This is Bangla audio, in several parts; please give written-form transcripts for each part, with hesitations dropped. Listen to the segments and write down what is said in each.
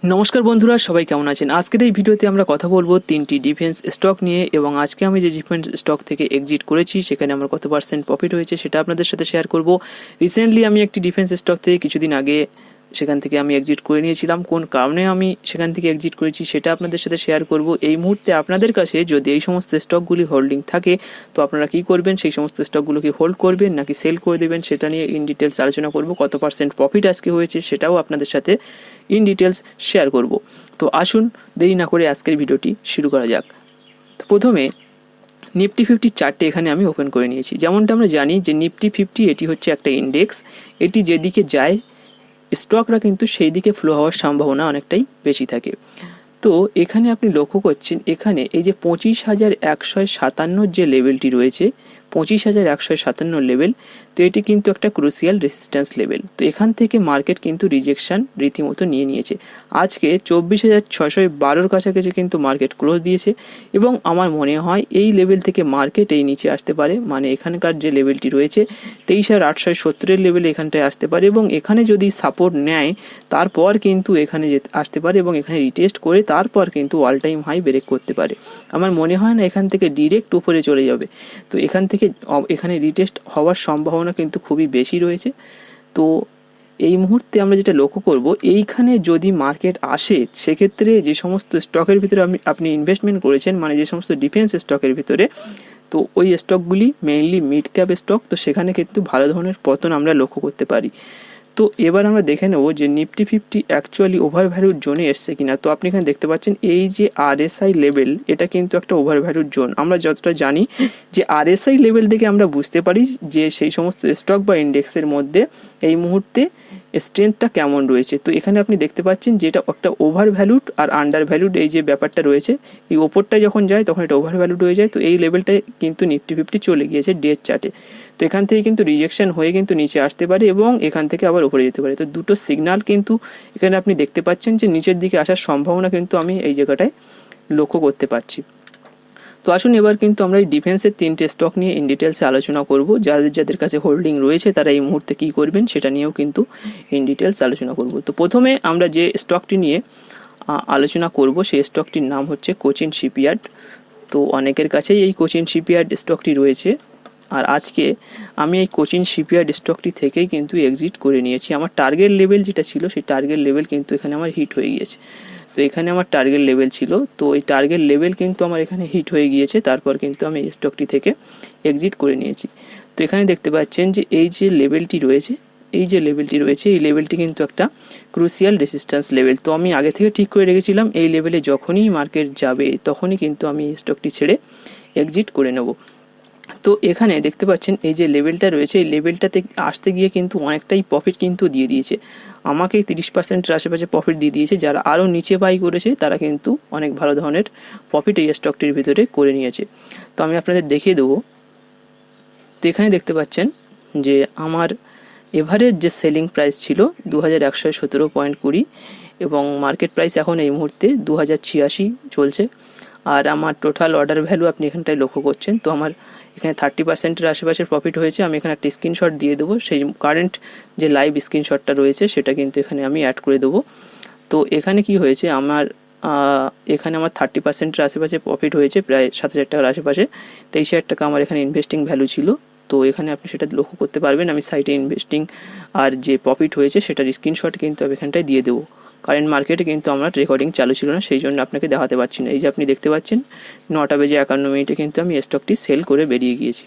নমস্কার বন্ধুরা, সবাই কেমন আছেন? আজকের এই ভিডিওতে আমরা কথা বলবো তিনটি ডিফেন্স স্টক নিয়ে, এবং আজকে আমি যে ডিফেন্স স্টক থেকে এক্সিট করেছি সেখানে আমার কত পার্সেন্ট প্রফিট হয়েছে সেটা আপনাদের সাথে শেয়ার করব। রিসেন্টলি আমি একটি ডিফেন্স স্টক থেকে কিছুদিন আগে সেখান থেকে আমি এক্সিট করে নিয়েছিলাম। কোন কারণে আমি সেখান থেকে এক্সিট করেছি সেটা আপনাদের সাথে শেয়ার করব। এই মুহূর্তে আপনাদের কাছে যদি এই সমস্ত স্টকগুলি হোল্ডিং থাকে তো আপনারা কি করবেন, সেই সমস্ত স্টকগুলোকে হোল্ড করবেন নাকি সেল করে দেবেন সেটা নিয়ে ইন ডিটেলস আলোচনা করব। কত পার্সেন্ট প্রফিট আজকে হয়েছে সেটাও আপনাদের সাথে ইন ডিটেলস শেয়ার করব। তো আসুন দেরি না করে আজকের ভিডিওটি শুরু করা যাক। তো প্রথমে নিফটি 50 চার্টে এখানে আমি ওপেন করে নিয়েছি। যেমনটা আমরা জানি যে নিফটি 50 এটি হচ্ছে একটা ইন্ডেক্স, এটি যেদিকে যায় স্টকরা কিন্তু সেই দিকে ফ্লো হওয়ার সম্ভাবনা অনেকটাই বেশি থাকে। তো এখানে আপনি লক্ষ্য করছেন এখানে এই যে 25,157 যে লেভেলটি রয়েছে, 25,157 লেভেল, তো এটি কিন্তু একটা ক্রুশিয়াল রেজিস্ট্যান্স লেভেল। তো এখান থেকে মার্কেট কিন্তু রিজেকশন রীতিমতো নিয়ে নিয়েছে। আজকে 24,612 কাছাকাছি কিন্তু মার্কেট ক্লোজ দিয়েছে, এবং আমার মনে হয় এই লেভেল থেকে মার্কেট এই নিচে আসতে পারে, মানে এখানকার যে লেভেলটি রয়েছে 23,870 লেভেলে এখানটায় আসতে পারে, এবং এখানে যদি সাপোর্ট নেয় তারপর কিন্তু এখানে আসতে পারে, এবং এখানে রিটেস্ট করে তারপর কিন্তু অল টাইম হাই ব্রেক করতে পারে। আমার মনে হয় না এখান থেকে ডিরেক্ট উপরে চলে যাবে। তো এখান থেকে এখানে রিটেস্ট হওয়ার সম্ভাবনা কিন্তু খুবই বেশি রয়েছে। তো এই মুহূর্তে আমরা যেটা লক্ষ্য করব, এইখানে যদি মার্কেট আসে সেক্ষেত্রে যে সমস্ত স্টকের ভিতরে আপনি ইনভেস্টমেন্ট করেছেন, মানে যে সমস্ত ডিফেন্স স্টকের ভিতরে, তো ওই স্টকগুলি মেইনলি মিড ক্যাপ স্টক, তো সেখানে কিন্তু ভালো ধরনের পতন আমরা লক্ষ্য করতে পারি। তো এবার আমরা দেখে নেব যে নিফটি 50 অ্যাকচুয়ালি ওভার ভ্যালুর জোনে এসছে কিনা। তো আপনি এখানে দেখতে পাচ্ছেন এই যে আরএসআই লেভেল, এটা কিন্তু একটা ওভার ভ্যালুর জোন। আমরা যতটা জানি যে আরএসআই লেভেল থেকে আমরা বুঝতে পারি যে সেই সমস্ত স্টক বা ইন্ডেক্সের মধ্যে এই মুহূর্তে স্ট্রেংথটা কেমন রয়েছে। তো এখানে আপনি দেখতে পাচ্ছেন যে এটা একটা ওভার ভ্যালুড আর আন্ডার ভ্যালুড এই যে ব্যাপারটা রয়েছে, এই ওপরটা যখন যায় তখন এটা ওভার ভ্যালুড হয়ে যায়। তো এই লেভেলটায় কিন্তু নিফটি 50 চলে গিয়েছে ডেট চার্টে। তো এখান থেকে কিন্তু রিজেকশন হয়ে কিন্তু নিচে আসতে পারে, এবং এখান থেকে আবার উপরে যেতে পারে। তো দুটো সিগন্যাল কিন্তু এখানে আপনি দেখতে পাচ্ছেন যে নিচের দিকে আসার সম্ভাবনা কিন্তু আমি এই জায়গাটায় লক্ষ্য করতে পারছি। তো আসুন এবার কিন্তু আমরা এই ডিফেন্সের তিনটে স্টক নিয়ে ইন ডিটেলসে আলোচনা করব। যাদের কাছে হোল্ডিং রয়েছে তারা এই মুহূর্তে কী করবেন সেটা নিয়েও কিন্তু ইন ডিটেলস আলোচনা করব। তো প্রথমে আমরা যে স্টকটি নিয়ে আলোচনা করব সেই স্টকটির নাম হচ্ছে কোচিন শিপইয়ার্ড। তো অনেকের কাছেই এই কোচিন শিপইয়ার্ড স্টকটি রয়েছে, আর আজকে আমি এই কোচিন শিপইয়ার্ড স্টকটি থেকেই কিন্তু এক্সিট করে নিয়েছি। আমার টার্গেট লেভেল যেটা ছিল সেই টার্গেট লেভেল কিন্তু এখানে আমার হিট হয়ে গিয়েছে। তো এখানে আমার টার্গেট লেভেল ছিল, তো এই টার্গেট লেভেল কিন্তু আমার এখানে হিট হয়ে গিয়েছে, তারপর কিন্তু আমি এই স্টকটি থেকে এক্সিট করে নিয়েছি। তো এখানে দেখতে পাচ্ছেন যে এই যে লেভেলটি রয়েছে, এই লেভেলটি কিন্তু একটা ক্রুশিয়াল রেজিস্ট্যান্স লেভেল। তো আমি আগে থেকে ঠিক করে রেখেছিলাম এই লেভেলে যখনই মার্কেট যাবে তখনই কিন্তু আমি এই স্টকটি ছেড়ে এক্সিট করে নেব। তো এখানে দেখতে পাচ্ছেন এই যে লেভেলটা রয়েছে, এই লেভেলটাতে আসতে গিয়ে কিন্তু অনেকটাই প্রফিট কিন্তু দিয়ে দিয়েছে আমাকে, 30%-এর আশেপাশে প্রফিট দিয়ে দিয়েছে। যারা আরও নিচে বাই করেছে তারা কিন্তু অনেক ভালো ধরনের প্রফিট এই স্টকটির ভিতরে করে নিয়েছে। তো আমি আপনাদের দেখিয়ে দেবো। তো এখানে দেখতে পাচ্ছেন যে আমার এভারেজ যে সেলিং প্রাইস ছিল 2117.20, এবং মার্কেট প্রাইস এখন এই মুহূর্তে 2086 চলছে। আর আমার টোটাল অর্ডার ভ্যালু আপনি এখানটায় লক্ষ্য করছেন। তো আমার এখানে 30%-এর আশেপাশে প্রফিট হয়েছে। আমি এখানে একটা স্ক্রিনশট দিয়ে দেবো, সেই কারেন্ট যে লাইভ স্ক্রিনশটটা রয়েছে সেটা কিন্তু এখানে আমি অ্যাড করে দেবো। তো এখানে কি হয়েছে, আমার এখানে আমার 30%-এর আশেপাশে প্রফিট হয়েছে, প্রায় 7,000 টাকার আশেপাশে। 23,000 টাকা আমার এখানে ইনভেস্টিং ভ্যালু ছিল। তো এখানে আপনি সেটা লক্ষ্য করতে পারবেন। আমি সাইটে ইনভেস্টিং আর যে প্রফিট হয়েছে সেটার স্ক্রিনশট কিন্তু আমি এখানটায় দিয়ে দেবো। কারেন্ট মার্কেটে কিন্তু আমার রেকর্ডিং চালু ছিল না, সেই জন্য আপনাকে দেখাতে পারছি না। এই যে আপনি দেখতে পাচ্ছেন 9:51 কিন্তু আমি স্টকটি সেল করে বেরিয়ে গিয়েছি।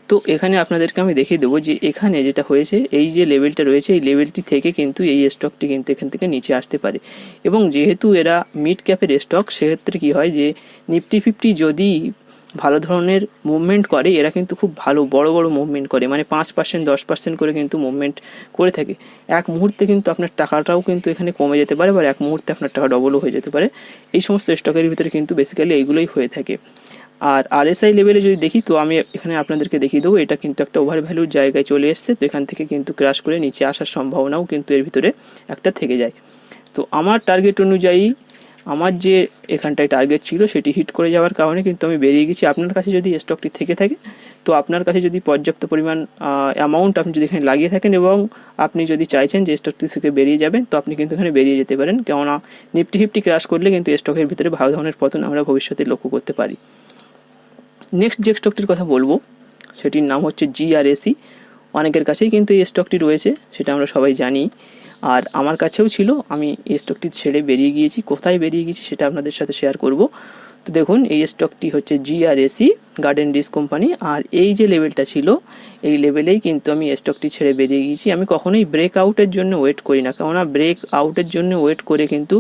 তো এখানে আপনাদেরকে আমি দেখিয়ে দেবো যে এখানে যেটা হয়েছে, এই যে লেভেলটা রয়েছে এই লেভেলটি থেকে কিন্তু এই স্টকটি কিন্তু এখান থেকে নিচে আসতে পারে। এবং যেহেতু এরা মিড ক্যাপের স্টক, সেক্ষেত্রে কি হয় যে নিফটি 50 যদি ভালো ধরনের মুভমেন্ট করে, এরা কিন্তু খুব ভালো বড় বড় মুভমেন্ট করে, মানে 5%, 10% করে কিন্তু মুভমেন্ট করে থাকে। এক মুহূর্তে কিন্তু আপনার টাকাটাও কিন্তু এখানে কমে যেতে পারে, বা এক মুহূর্তে আপনার টাকা ডবলও হয়ে যেতে পারে। এই সমস্ত স্টকের ভিতরে কিন্তু বেসিক্যালি এইগুলোই হয়ে থাকে। আর আরএসআই লেভেলে যদি দেখি, তো আমি এখানে আপনাদেরকে দেখিয়ে দেবো এটা কিন্তু একটা ওভার ভ্যালুর জায়গায় চলে এসছে। তো এখান থেকে কিন্তু ক্র্যাশ করে নিচে আসার সম্ভাবনাও কিন্তু এর ভিতরে একটা থেকে যায়। তো আমার টার্গেট অনুযায়ী আমার যে এখানটায় টার্গেট ছিল সেটি হিট করে যাওয়ার কারণে কিন্তু আমি বেরিয়ে গেছি। আপনার কাছে যদি স্টকটি থেকে থাকে তো আপনার কাছে যদি পর্যাপ্ত পরিমাণ অ্যামাউন্ট আপনি যদি এখানে লাগিয়ে থাকেন এবং আপনি যদি চাইছেন যে স্টকটি থেকে বেরিয়ে যাবেন, তো আপনি কিন্তু এখানে বেরিয়ে যেতে পারেন, কেননা নিফটি ফিফটি ক্র্যাশ করলে কিন্তু স্টকের ভিতরে ভালো ধরনের পতন আমরা ভবিষ্যতে লক্ষ্য করতে পারি। নেক্সট যে স্টকটির কথা বলবো সেটির নাম হচ্ছে জিআরএসি। অনেকের কাছেই কিন্তু এই স্টকটি রয়েছে, সেটা আমরা সবাই জানি, আর আমার কাছেও ছিল। আমি এই স্টকটি ছেড়ে বেরিয়ে গিয়েছি। কোথায় বেরিয়ে গিয়েছি সেটা আপনাদের সাথে শেয়ার করব। তো দেখুন, এই স্টকটি হচ্ছে জিআরএসি, গার্ডেন রিচ কোম্পানি, আর এই যে লেভেলটা ছিল এই লেভেলেই কিন্তু আমি স্টকটি ছেড়ে বেরিয়ে গিয়েছি। আমি কখনোই ব্রেক আউটের জন্য ওয়েট করি না, কেননা ব্রেক আউটের জন্য ওয়েট করে কিন্তু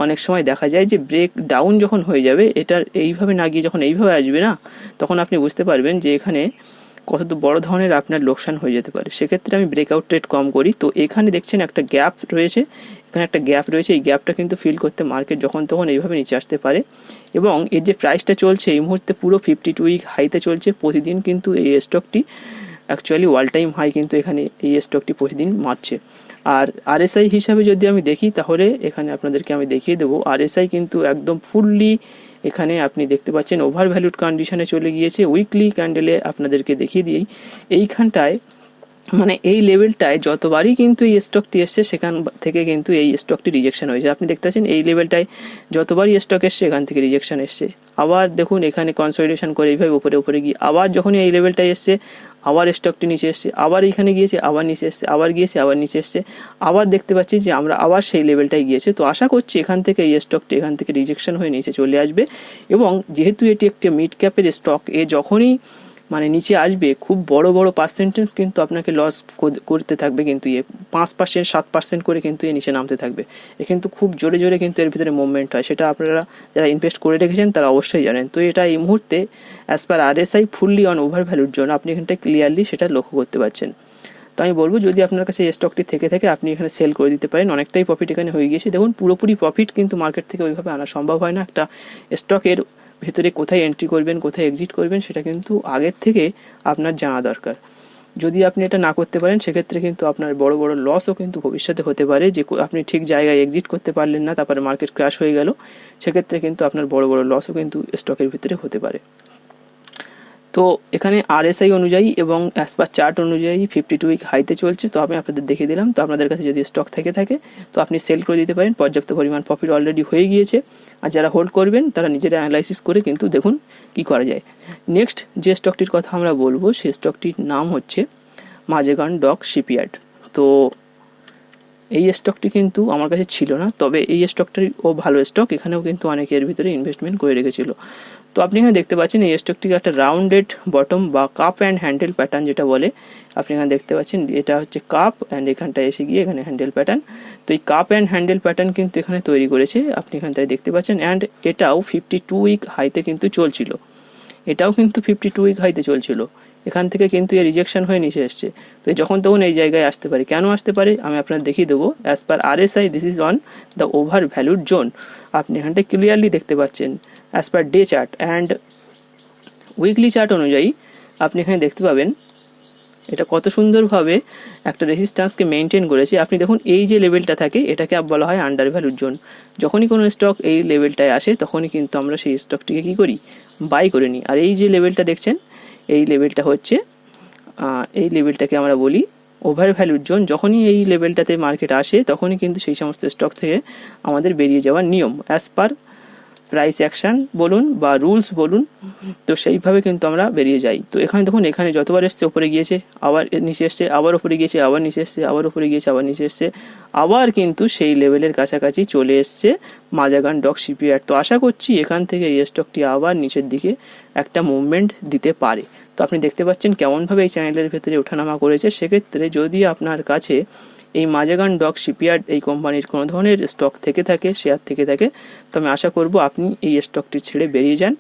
অনেক সময় দেখা যায় যে ব্রেক ডাউন যখন হয়ে যাবে, এটার এইভাবে না গিয়ে যখন এইভাবে আসবে না, তখন আপনি বুঝতে পারবেন যে এখানে কত বড় ধরনের আপনার লোকসান হয়ে যেতে পারে। সেক্ষেত্রে আমি ব্রেকআউট ট্রেড কম করি। তো এখানে দেখছেন একটা গ্যাপ রয়েছে, এখানে একটা গ্যাপ রয়েছে। এই গ্যাপটা কিন্তু ফিল করতে মার্কেট যখন তখন এইভাবে নিচে আসতে পারে, এবং এর যে প্রাইসটা চলছে এই মুহূর্তে পুরো 52 উইক হাইতে চলছে। প্রতিদিন কিন্তু এই স্টকটি অ্যাকচুয়ালি ওয়াল টাইম হাই কিন্তু এখানে এই স্টকটি প্রতিদিন মারছে। আর আরএসআই হিসাবে যদি আমি দেখি, তাহলে এখানে আপনাদেরকে আমি দেখিয়ে দেবো আরএসআই কিন্তু একদম ফুললি এখানে আপনি দেখতে পাচ্ছেন ওভার ভ্যালুড কন্ডিশনে চলে গিয়েছে। উইকলি ক্যান্ডেলে আপনাদেরকে দেখিয়ে দিই, এইখানটায় মানে এই লেভেলটায় যতবারই কিন্তু এই স্টকটি এসছে সেখান থেকে কিন্তু এই স্টকটি রিজেকশন হয়েছে। আপনি দেখতে পাচ্ছেন এই লেভেলটায় যতবারই স্টক এসছে এখান থেকে রিজেকশন এসছে। আবার দেখুন এখানে কনসলিডেশন করে এইভাবে উপরে গিয়ে আবার যখনই এই লেভেলটায় এসছে আবার স্টকটি নিচে এসছে, আবার এইখানে গিয়েছে, আবার নিচে এসছে, আবার গিয়েছে, আবার নিচে এসছে, আবার দেখতে পাচ্ছি যে আমরা আবার সেই লেভেলটায় গিয়েছে। তো আশা করছি এখান থেকে এই স্টকটি এখান থেকে রিজেকশন হয়ে নিচে চলে আসবে, এবং যেহেতু এটি একটি মিড ক্যাপের স্টক, যখনই মানে নিচে আসবে খুব বড় বড় পার্সেন্টেজ কিন্তু আপনাকে লস করতে থাকবে, কিন্তু 5%, 7% করে কিন্তু নিচে নামতে থাকবে। কিন্তু খুব জোরে জোরে কিন্তু এর ভিতরে মুভমেন্ট হয়, সেটা আপনারা যারা ইনভেস্ট করে রেখেছেন তারা অবশ্যই জানেন। তো এটা এই মুহূর্তে as per RSI fully on over ভ্যালুর জন্য আপনি এখানটায় ক্লিয়ারলি সেটা লক্ষ্য করতে পারছেন। তো আমি বলবো যদি আপনার কাছে এই স্টকটি থেকে থাকে আপনি এখানে সেল করে দিতে পারেন, অনেকটাই প্রফিট এখানে হয়ে গিয়েছে। দেখুন পুরোপুরি প্রফিট কিন্তু মার্কেট থেকে ওইভাবে আনা সম্ভব হয় না। একটা স্টকের ভেতরে কোথায় এন্ট্রি করবেন, কোথায় এক্সিট করবেন, সেটা কিন্তু আগের থেকে আপনার জানা দরকার। যদি আপনি এটা না করতে পারেন সেক্ষেত্রে কিন্তু আপনার বড় বড় লসও কিন্তু ভবিষ্যতে হতে পারে, যে আপনি ঠিক জায়গায় এক্সিট করতে পারলেন না, তারপরে মার্কেট ক্র্যাশ হয়ে গেল, সেক্ষেত্রে কিন্তু আপনার বড় বড় লসও কিন্তু স্টকের ভিতরে হতে পারে। তো এখানে আরএসআই অনুযায়ী এবং অ্যাজ পার চার্ট অনুযায়ী 52 উইক হাইতে চলছে। তো আমি আপনাদের দেখিয়ে দিলাম। তো আপনাদের কাছে যদি স্টক থেকে থাকে তো আপনি সেল করে দিতে পারেন, পর্যাপ্ত পরিমাণ প্রফিট অলরেডি হয়ে গিয়েছে। আর যারা হোল্ড করবেন তারা নিজেরা অ্যানালাইসিস করে কিন্তু দেখুন কি করা যায়। নেক্সট যে স্টকটির কথা আমরা বলবো সেই স্টকটির নাম হচ্ছে মাঝেগান ডক শিপইয়ার্ড। তো এই স্টকটি কিন্তু আমার কাছে ছিল না, তবে এই স্টকটার ভালো স্টক, এখানেও কিন্তু অনেকে এর ভিতরে ইনভেস্টমেন্ট করে রেখেছিল। তো আপনি এখানে দেখতে পাচ্ছেন এই স্টকটিকে একটা রাউন্ডেড বটম বা কাপ অ্যান্ড হ্যান্ডেল প্যাটার্ন যেটা বলে, আপনি এখানে দেখতে পাচ্ছেন এটা হচ্ছে কাপ অ্যান্ড এখানটায় এসে গিয়ে এখানে হ্যান্ডেল প্যাটার্ন। তো এই কাপ অ্যান্ড হ্যান্ডেল প্যাটার্ন কিন্তু এখানে তৈরি করেছে, আপনি এখানটায় দেখতে পাচ্ছেন। অ্যান্ড এটাও 52 উইক হাইতে কিন্তু চলছিল, এটাও কিন্তু 52 উইক হাইতে চলছিল। এখান থেকে কিন্তু এর রিজেকশন হয়ে নিচে এসছে। তো যখন তখন এই জায়গায় আসতে পারে। কেন আসতে পারে আমি আপনাদের দেখিয়ে দেবো। As per RSI this is on the over valued zone, আপনি এখানটায় ক্লিয়ারলি দেখতে পাচ্ছেন। As per day chart and weekly chart অনুযায়ী আপনি এখানে দেখতে পাবেন এটা কত সুন্দরভাবে একটা রেজিস্ট্যান্সকে মেনটেন করেছে। আপনি দেখুন এই যে লেভেলটা থাকে এটাকে বলা হয় আন্ডার ভ্যালুড জোন। যখনই কোনো স্টক এই লেভেলটায় আসে তখনই কিন্তু আমরা সেই স্টকটিকে কী করি, বাই করে নিই। আর এই যে লেভেলটা দেখছেন এই লেভেলটা হচ্ছে এই লেভেলটাকে আমরা বলি ওভার ভ্যালুড জোন। যখনই এই লেভেলটাতে মার্কেট আসে তখনই কিন্তু সেই সমস্ত স্টক থেকে আমাদের বেরিয়ে যাওয়ার নিয়ম, অ্যাজ পার প্রাইস অ্যাকশন বলুন বা রুলস বলুন, তো সেইভাবে কিন্তু আমরা বেরিয়ে যাই। তো এখানে দেখুন এখানে যতবার এসছে ওপরে গিয়েছে, আবার নিচে এসছে, আবার ওপরে গিয়েছে, আবার নিচে এসছে, আবার ওপরে গিয়েছে, আবার নিচে এসছে, আবার কিন্তু সেই লেভেলের কাছাকাছি চলে এসছে মাঝেগান ডক শিপইয়ার্ড। তো আশা করছি এখান থেকে এই স্টকটি আবার নিচের দিকে একটা মুভমেন্ট দিতে পারে। তো আপনি দেখতে পাচ্ছেন কেমনভাবে এই চ্যানেলের ভেতরে ওঠানামা করেছে। সেক্ষেত্রে যদি আপনার কাছে এই মাঝেগান ডক শিপইয়ার্ড এই কোম্পানির কোনো ধরনের স্টক থেকে থাকে, শেয়ার থেকে থাকে, তো আমি আশা করব আপনি এই স্টকটি ছেড়ে বেরিয়ে যান,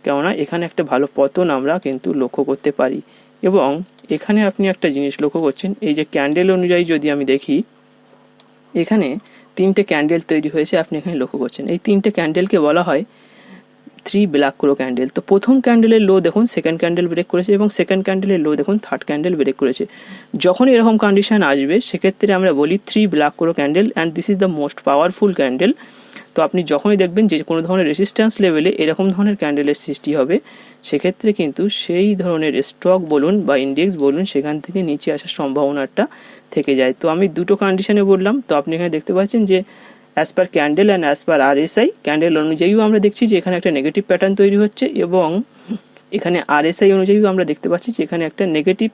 কেননা এখানে একটা ভালো পতন আমরা কিন্তু লক্ষ্য করতে পারি। এবং এখানে আপনি একটা জিনিস লক্ষ্য করছেন, এই যে ক্যান্ডেল অনুযায়ী যদি আমি দেখি এখানে 3টে ক্যান্ডেল তৈরি হয়েছে, আপনি এখানে লক্ষ্য করছেন। এই 3টে ক্যান্ডেলকে বলা হয় 3 ব্ল্যাক ক্রো ক্যান্ডেল। তো প্রথম ক্যান্ডেলের লো দেখুন সেকেন্ড ক্যান্ডেল ব্রেক করেছে, এবং সেকেন্ড ক্যান্ডেলের লো দেখুন থার্ড ক্যান্ডেল ব্রেক করেছে। যখন এরকম কন্ডিশন আসবে সেক্ষেত্রে আমরা বলি 3 black crow candle and this is the most powerful candle. তো আপনি যখনই দেখবেন যে কোনো ধরনের রেজিস্ট্যান্স লেভেলে এরকম ধরনের ক্যান্ডেলের সৃষ্টি হবে, সেক্ষেত্রে কিন্তু সেই ধরনের স্টক বলুন বা ইন্ডেক্স বলুন সেখান থেকে নিচে আসার সম্ভাবনাটা থেকে যায়। তো আমি দুটো কন্ডিশনে বললাম। তো আপনি এখানে দেখতে পাচ্ছেন যে as per candle and as per RSI, candle অনুযায়ীও আমরা দেখছি যে এখানে একটা নেগেটিভ প্যাটার্ন তৈরি হচ্ছে, এবং এখানে RSI অনুযায়ীও আমরা দেখতে পাচ্ছি যে এখানে একটা নেগেটিভ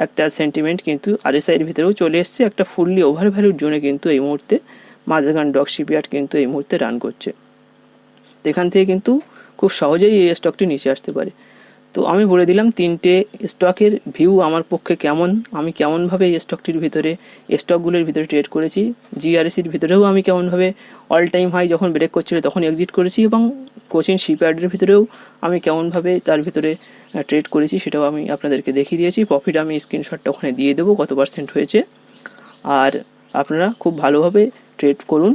একটা সেন্টিমেন্ট কিন্তু RSI এর ভিতরেও চলে এসছে। একটা ফুললি ওভার ভ্যালুর জন্য কিন্তু এই মুহূর্তে মাঝগান ডক শিপইয়ার্ড কিন্তু এই মুহূর্তে রান করছে। তো এখান থেকে কিন্তু খুব সহজেই এই স্টকটি নিচে আসতে পারে। তো আমি বলে দিলাম তিনটে স্টকের ভিউ আমার পক্ষে কেমন, আমি কেমনভাবে এই স্টকটির ভিতরে স্টকগুলোর ভিতরে ট্রেড করেছি, GRSির ভিতরেও আমি কেমনভাবে অল টাইম হাই যখন ব্রেক করছিল তখন এক্সিট করেছি, এবং কোচিন শিপইয়ার্ডের ভিতরেও আমি কেমনভাবে তার ভিতরে ট্রেড করেছি সেটাও আমি আপনাদেরকে দেখিয়ে দিয়েছি। প্রফিট আমি স্ক্রিনশটটা ওখানে দিয়ে দেবো কত % হয়েছে। আর আপনারা খুব ভালোভাবে ট্রেড করুন,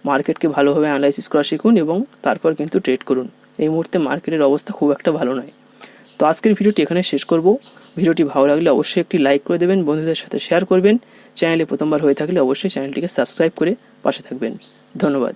মার্কেটকে ভালোভাবে অ্যানালাইসিস করা শিখুন এবং তারপর কিন্তু ট্রেড করুন। এই মুহূর্তে মার্কেটের অবস্থা খুব একটা ভালো নয়। তো আজকের ভিডিওটি এখানে শেষ করব। ভিডিওটি ভালো লাগলে অবশ্যই একটি লাইক করে দেবেন, বন্ধুদের সাথে শেয়ার করবেন। চ্যানেলে প্রথমবার হয়ে থাকলে অবশ্যই চ্যানেলটিকে সাবস্ক্রাইব করে পাশে থাকবেন। ধন্যবাদ।